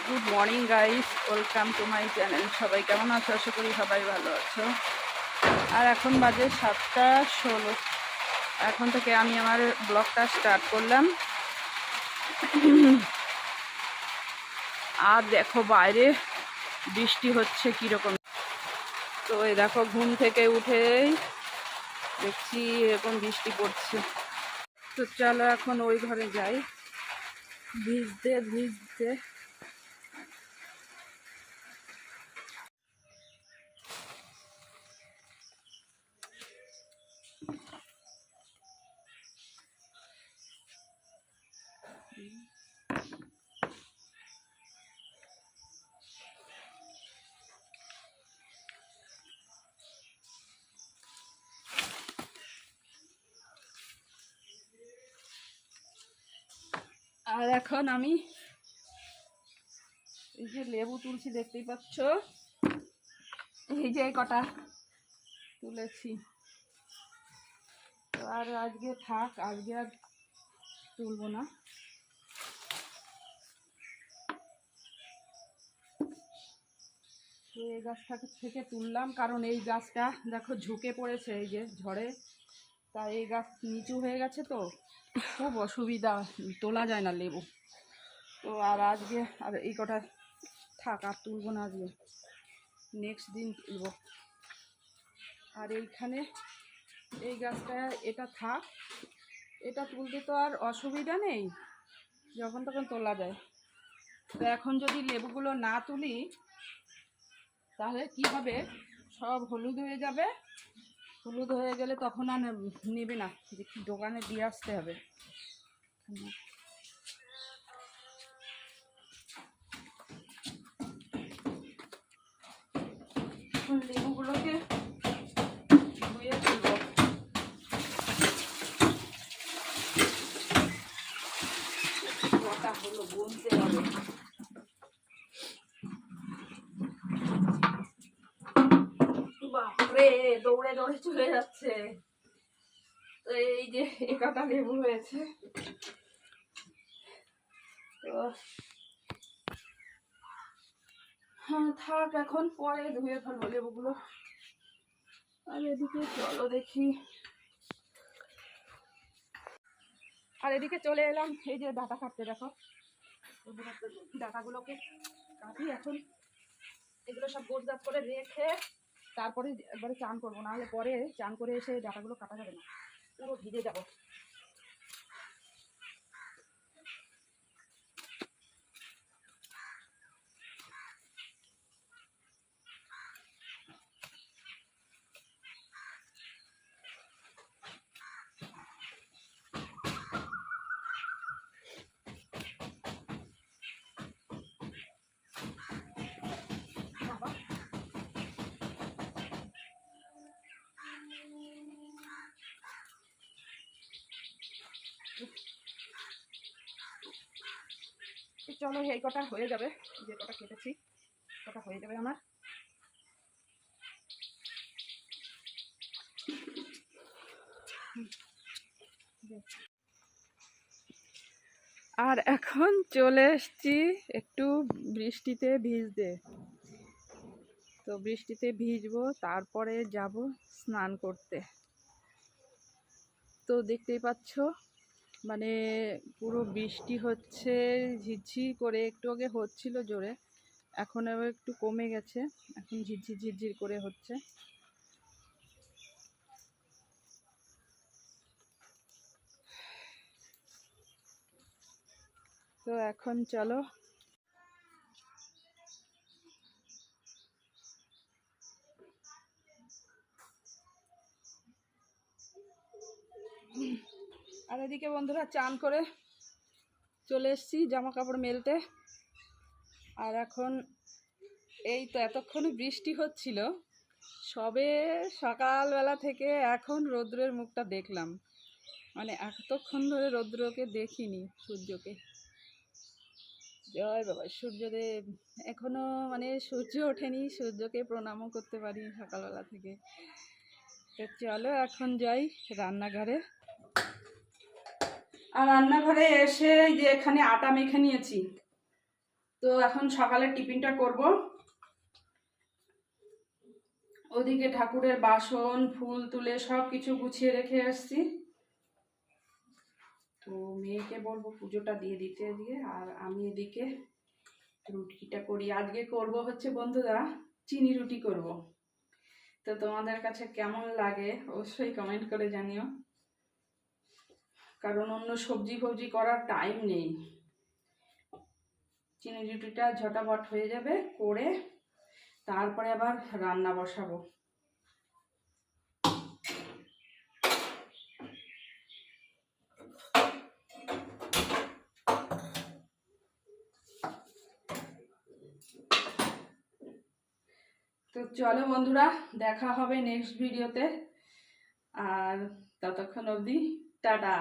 Good morning guys, welcome to my channel. সবাই কেমন আছো? আশা করি সবাই ভালো আছো। আর এখন বাজে 7:16। এখন থেকে আমি আমার ব্লগটা স্টার্ট করলাম। আর দেখো বাইরে বৃষ্টি হচ্ছে কীরকম। তো এই দেখো ঘুম থেকে উঠেই দেখছি এরকম বৃষ্টি পড়ছে। তো চলো এখন ওই ঘরে যাই। ভিজতে ভিজতে আর এখন আমি এই যে লেবু তুলছি, দেখতেই পাচ্ছ। এই যে কটা তুলেছি। তো আর আজকে থাক, আজকে আর তুলবো না। তো এই গাছটা থেকে তুললাম, কারণ এই গাছটা দেখো ঝুঁকে পড়েছে এই যে ঝড়ে। তাই এই গাছ নিচু হয়ে গেছে, তো খুব অসুবিধা, তোলা যায় না লেবু। তো আর আজকে আর এই কটা থাক, আর তুলবো না আজকে, নেক্সট দিন তুলবো। আর এইখানে এই গাছটা এটা থাক, এটা তুলতে তো আর অসুবিধা নেই, যখন তখন তোলা যায়। তো এখন যদি লেবুগুলো না তুলি তাহলে কি হবে, সব হলুদ হয়ে যাবে। হলুদ হয়ে গেলে তখন আর নেবে না, দেখি দোকানে দিয়ে আসতে হবে। এখন লেবুগুলোকে ধুয়ে তুলব। কটা হলো গুনতে হবে। বাপরে, দৌড়ে দৌড়ে চলে যাচ্ছে। তো এই যে একটা লেবু হয়েছে, তো হ্যাঁ থাক, এখন পরে ধুয়ে ফেলবো লেবুগুলো। আর এদিকে চলো দেখি, আর এদিকে চলে এলাম এই যে ডাটা কাটতে। দেখো ডাটাগুলোকে কাটি এখন, এগুলো সব গোছগাছ করে রেখে তারপরে একবারে চান করবো, নাহলে পরে চান করে এসে ডাটাগুলো কাটা যাবে না, পুরো ভিজে যাবো। চলো এই কটা হয়ে যাবে, যে কটা কেটেছি কটা হয়ে যাবে আমার। আর এখন চলে এসছি একটু বৃষ্টিতে ভিজতে। তো বৃষ্টিতে ভিজবো, তারপরে যাব স্নান করতে। তো দেখতেই পাচ্ছ, মানে পুরো বৃষ্টি হচ্ছে ঝিরঝির করে। একটু আগে হচ্ছিল জোরে, এখন আবার একটু কমে গেছে, এখন ঝিরঝির ঝিরঝির করে হচ্ছে। তো এখন চলো আর এদিকে বন্ধুরা চান করে চলে এসেছি জামা কাপড় মেলতে। আর এখন এই তো এতক্ষণ বৃষ্টি হচ্ছিল, সবে সকালবেলা থেকে এখন রৌদ্রের মুখটা দেখলাম। মানে এতক্ষণ ধরে রৌদ্রকে দেখিনি, সূর্যকে। জয় বাবা সূর্যদেব, এখনো মানে সূর্য ওঠেনি, সূর্যকে প্রণামও করতে পারি সকালবেলা থেকে। তো চলো এখন যাই রান্নাঘরে। আর রান্নাঘরে এসে যে এখানে আটা মেখে নিয়েছি, তো এখন সকালের টিফিনটা করব। ওদিকে ঠাকুরের বাসন ফুল তুলে সব কিছু গুছিয়ে রেখে আসছি। তো মেয়েকে বলবো পুজোটা দিয়ে দিতে, দিয়ে আর আমি এদিকে রুটিটা করি। আজকে করব হচ্ছে বন্ধুরা চিনি রুটি করব। তো তোমাদের কাছে কেমন লাগে অবশ্যই কমেন্ট করে জানিও, কারণ অন্য সবজি ফবজি করার টাইম নেই। চিনি রুটিটা ঝটাপট হয়ে যাবে, করে তারপরে আবার রান্না বসাবো। তো চলো বন্ধুরা, দেখা হবে নেক্সট ভিডিওতে। আর ততক্ষণ অবধি টাটা।